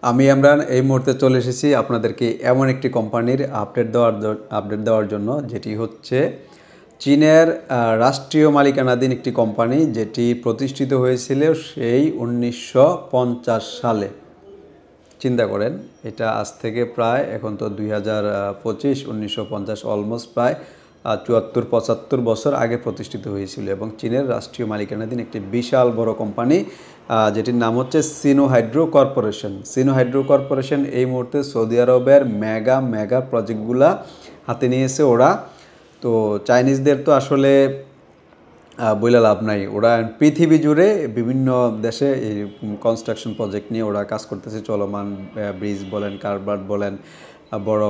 আমি ইমরান এই মুহূর্তে চলে এসেছি আপনাদেরকে এমন একটি কোম্পানির আপডেট দেওয়ার জন্য, যেটি হচ্ছে চীনের রাষ্ট্রীয় মালিকানাধীন একটি কোম্পানি, যেটি প্রতিষ্ঠিত হয়েছিল সেই 1950 সালে। চিন্তা করেন, এটা আজ থেকে প্রায়, এখন তো 2025, 1950 অলমোস্ট প্রায় 74-75 বছর আগে প্রতিষ্ঠিত হয়েছিল এবং চীনের রাষ্ট্রীয় মালিকানাধীন একটি বিশাল বড় কোম্পানি, যেটির নাম হচ্ছে সিনো হাইড্রো কর্পোরেশন। সিনো হাইড্রো কর্পোরেশন এই মুহূর্তে সৌদি আরবের মেগা প্রজেক্টগুলা হাতে নিয়েছে ওরা। তো চাইনিজদের তো আসলে বইলে লাভ নাই, ওরা পৃথিবী জুড়ে বিভিন্ন দেশে এই কনস্ট্রাকশন প্রজেক্ট নিয়ে ওরা কাজ করতেছে। চলমান ব্রিজ বলেন, কারবার বলেন, বড়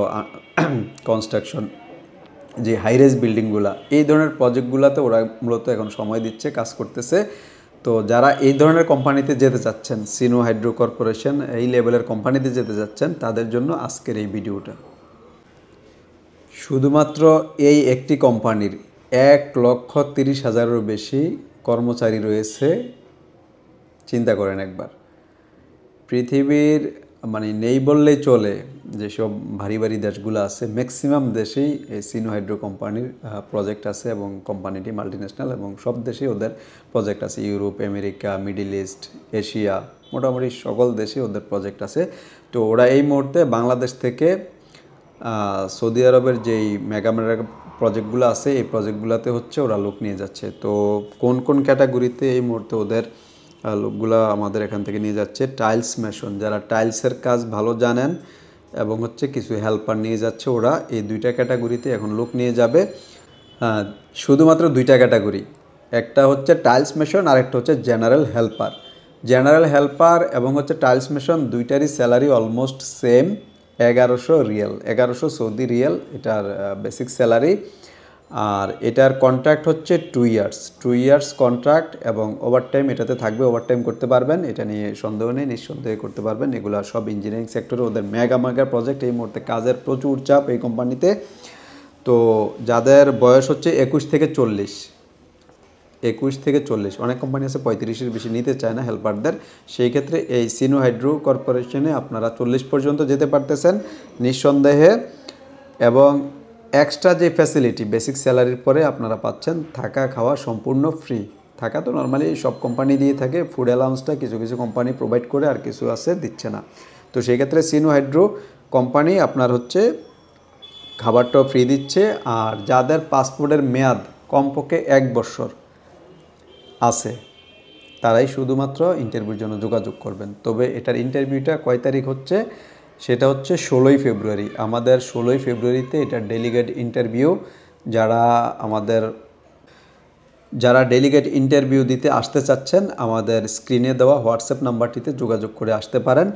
কনস্ট্রাকশন যে হাইরেজ বিল্ডিংগুলা, এই ধরনের প্রজেক্টগুলোতে ওরা মূলত এখন সময় দিচ্ছে, কাজ করতেছে। তো যারা এই ধরনের কোম্পানিতে যেতে চাচ্ছেন, সিনো হাইড্রো কর্পোরেশন এই লেভেলের কোম্পানিতে যেতে চাচ্ছেন, তাদের জন্য আজকের এই ভিডিওটা। শুধুমাত্র এই একটি কোম্পানির 1,30,000-এরও বেশি কর্মচারী রয়েছে। চিন্তা করেন একবার, পৃথিবীর মানে নেই বললেই চলে যেসব ভারী ভারী দেশগুলো আছে, ম্যাক্সিমাম দেশেই এই সিনো হাইড্রো কোম্পানির প্রজেক্ট আছে এবং কোম্পানিটি মাল্টিন্যাশনাল এবং সব দেশেই ওদের প্রজেক্ট আছে। Europe, America, middle east, Asia, মোটামুটি সকল দেশে ওদের প্রজেক্ট আছে। তো ওরা এই মুহূর্তে বাংলাদেশ থেকে সৌদি আরবের যেই মেগা প্রজেক্টগুলো আছে, এই প্রজেক্টগুলোতে হচ্ছে ওরা লোক নিয়ে যাচ্ছে। তো কোন কোন ক্যাটাগরিতে এই মুহূর্তে ওদের লোকগুলা আমাদের এখান থেকে নিয়ে যাচ্ছে? টাইলস মেশন, যারা টাইলসের কাজ ভালো জানেন, এবং হচ্ছে কিছু হেল্পার নিয়ে যাচ্ছে ওরা। এই দুইটা ক্যাটাগরিতে এখন লোক নিয়ে যাবে। শুধুমাত্র দুইটা ক্যাটাগরি, একটা হচ্ছে টাইলস মেশন আর একটা হচ্ছে জেনারেল হেল্পার। জেনারেল হেল্পার এবং হচ্ছে টাইলস মেশন দুইটারই salary almost same, 1100 riyal, 1100 Saudi riyal এটার বেসিক স্যালারি। আর এটার কন্ট্রাক্ট হচ্ছে 2 ইয়ার্স, 2 ইয়ার্স কন্ট্রাক্ট, এবং ওভারটাইম এটাতে থাকবে, ওভারটাইম করতে পারবেন, এটা নিয়ে সন্দেহ নেই, নিঃসন্দেহে করতে পারবেন। এগুলো সব ইঞ্জিনিয়ারিং সেক্টরে ওদের মেগা প্রজেক্ট। এই মুহূর্তে কাজের প্রচুর চাপ এই কোম্পানিতে। তো যাদের বয়স হচ্ছে 21 থেকে 40, 21 থেকে 40, অনেক কোম্পানি আছে 35-এর বেশি নিতে চায় না হেল্পারদের, সেই ক্ষেত্রে এই সিনো হাইড্রো কর্পোরেশনে আপনারা 40 পর্যন্ত যেতে পারতেছেন নিঃসন্দেহে। এবং এক্সট্রা যে ফ্যাসিলিটি বেসিক স্যালারির পরে আপনারা পাচ্ছেন, থাকা খাওয়া সম্পূর্ণ ফ্রি। থাকা তো নর্মালি সব কোম্পানি দিয়ে থাকে, ফুড অ্যালাউন্সটা কিছু কিছু কোম্পানি প্রোভাইড করে, আর কিছু আছে দিচ্ছে না। তো সেই ক্ষেত্রে সিনো হাইড্রো কোম্পানি আপনার হচ্ছে খাবারটাও ফ্রি দিচ্ছে। আর যাদের পাসপোর্টের মেয়াদ কমপক্ষে 1 বছর আছে, তারাই শুধুমাত্র ইন্টারভিউর জন্য যোগাযোগ করবেন। তবে এটার ইন্টারভিউটা কয় তারিখ হচ্ছে? সেটা হচ্ছে 16ই ফেব্রুয়ারি। আমাদের 16ই ফেব্রুয়ারিতে এটা ডেলিগেট ইন্টারভিউ। যারা ডেলিগেট ইন্টারভিউ দিতে আসতে চাচ্ছেন, আমাদের স্ক্রিনে দেওয়া হোয়াটসঅ্যাপ নাম্বারটিতে যোগাযোগ করে আসতে পারেন।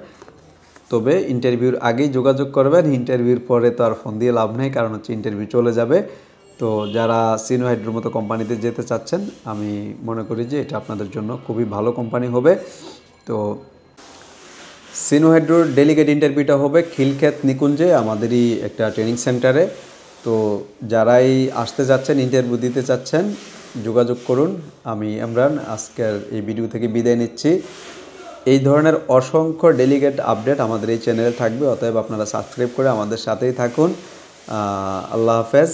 তবে ইন্টারভিউর আগেই যোগাযোগ করবেন, ইন্টারভিউর পরে তো আর ফোন দিয়ে লাভ নেই, কারণ হচ্ছে ইন্টারভিউ চলে যাবে। তো যারা সিনো হাইড্রোর মতো কোম্পানিতে যেতে চাচ্ছেন, আমি মনে করি যে এটা আপনাদের জন্য খুবই ভালো কোম্পানি হবে। তো সিনো হাইড্রোর ডেলিগেট ইন্টারভিউটা হবে খিলক্ষেত নিকুঞ্জে, আমাদেরই একটা ট্রেনিং সেন্টারে। তো যারাই আসতে চাচ্ছেন, ইন্টারভিউ দিতে চাচ্ছেন, যোগাযোগ করুন। আমি ইমরান আজকের এই ভিডিও থেকে বিদায় নিচ্ছি। এই ধরনের অসংখ্য ডেলিগেট আপডেট আমাদের এই চ্যানেলে থাকবে, অতএব আপনারা সাবস্ক্রাইব করে আমাদের সাথেই থাকুন। আল্লাহ হাফেজ।